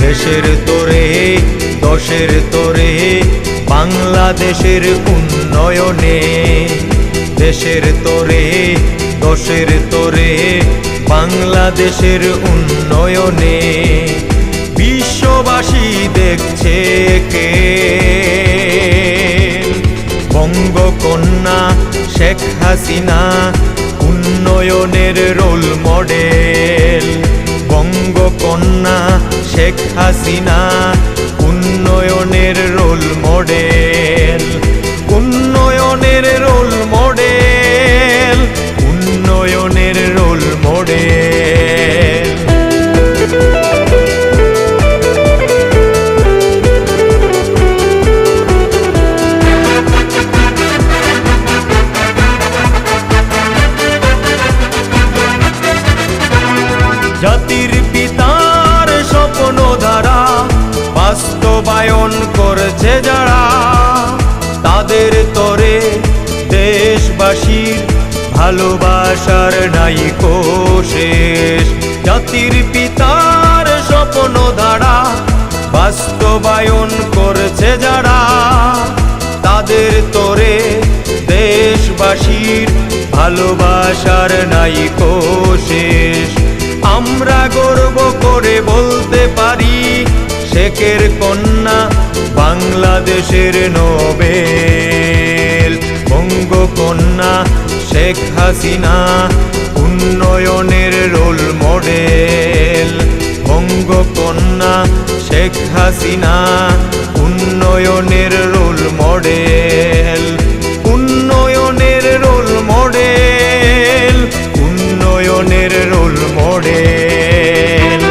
দেশের তোরে দশের তোরে বাংলাদেশের উন্নয়নে, দেশের তোরে দশের তোরে বাংলাদেশের উন্নয়নে। বিশ্ববাসী দেখছে কে বঙ্গকন্যা শেখ হাসিনা উন্নয়নের রোল মডেল। বঙ্গকন্যা শেখ হাসিনা উন্নয়নের রোল মডেল, উন্নয়নের রোল মডেল, উন্নয়নের রোল মডেল। জাতির পিতার স্বপ্ন ধারা বাস্তবায়ন করছে যারা, তাদের তরে দেশবাসীর ভালোবাসার নাই শেষ। জাতির পিতার স্বপ্ন ধারা বাস্তবায়ন করছে যারা, তাদের তরে দেশবাসীর ভালোবাসার নাই শেষ। আমরা গর্ব করে বলতে পারি শেখের কন্যা বাংলাদেশের নোবেল। বঙ্গকন্যা শেখ হাসিনা উন্নয়নের রোল মডেল। বঙ্গকন্যা শেখ হাসিনা উন্নয়নের রোল মডেল, উন্নয়নের রোল মডেল, উন্নয়নের রোল মডেল।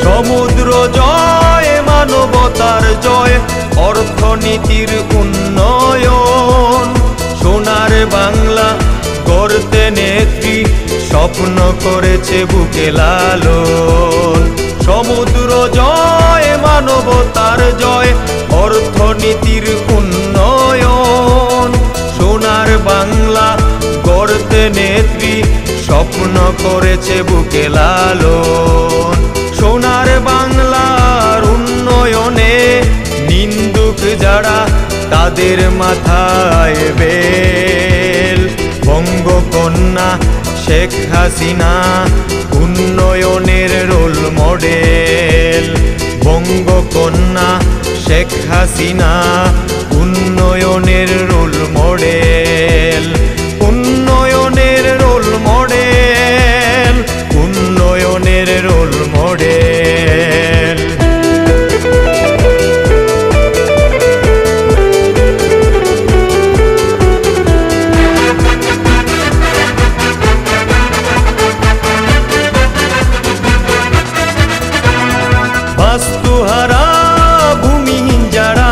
সমুদ্র জয় মানবতার জয়, অর্থনীতির উন্নয়ন, সোনার বাংলা গড়তে নেত্রী স্বপ্ন করেছে বুকে লালন। সমুদ্র জয় মানবতার জয়, অর্থনীতির উন্নয়ন, সোনার বাংলা গড়তে নেত্রী স্বপ্ন করেছে বুকে লালন। সোনার বাংলার উন্নয়নে নিন্দুক যারা তাদের মাথায় বেল। বঙ্গকন্যা শেখ হাসিনা উন্নয়নের রোল মডেল। বঙ্গকন্যা শেখ হাসিনা উন্নয়নের রোল মডেল, উন্নয়নের রোল মডেল, উন্নয়নের রোল মডেল। বাস্তুহারা ভূমিহীন যারা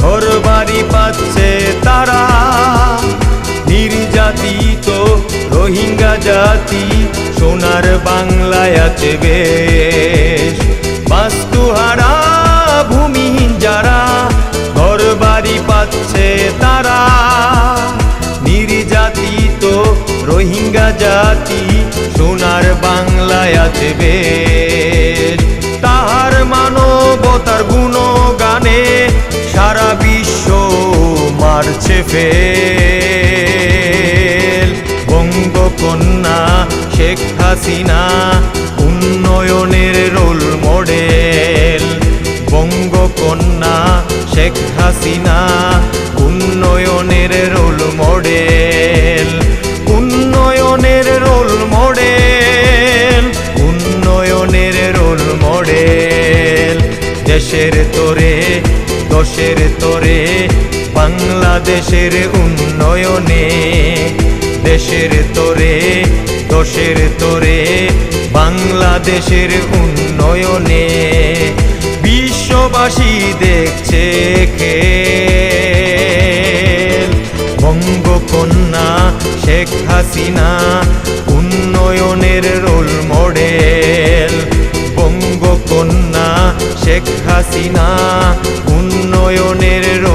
ঘর বাড়ি পাচ্ছে তারা, নির্যাতিত রোহিঙ্গা জাতি সোনার বাংলায় আছে বেশ। বাস্তুহারা ভূমিহীন যারা ঘর বাড়ি পাচ্ছে তারা, নির্যাতিত রোহিঙ্গা জাতি সোনার বাংলায় আছে বেশ। তাহার মানবতার গুণগানে সারা বিশ্ব মারছে ফেল। বঙ্গকন্যা শেখ হাসিনা উন্নয়নের রোল মডেল। বঙ্গকন্যা শেখ হাসিনা উন্নয়নের রোল মডেল, উন্নয়নের রোল মডেল, উন্নয়নের রোল মডেল। দেশের তোরে দশের তোরে বাংলাদেশের উন্নয়নে, দেশের তোরে দশের তোরে বাংলাদেশের উন্নয়নে। বিশ্ববাসী দেখছে খেল বঙ্গকন্যা শেখ হাসিনা উন্নয়নের রোল মডেল। বঙ্গকন্যা শেখ শেখ হাসিনা উন্নয়নের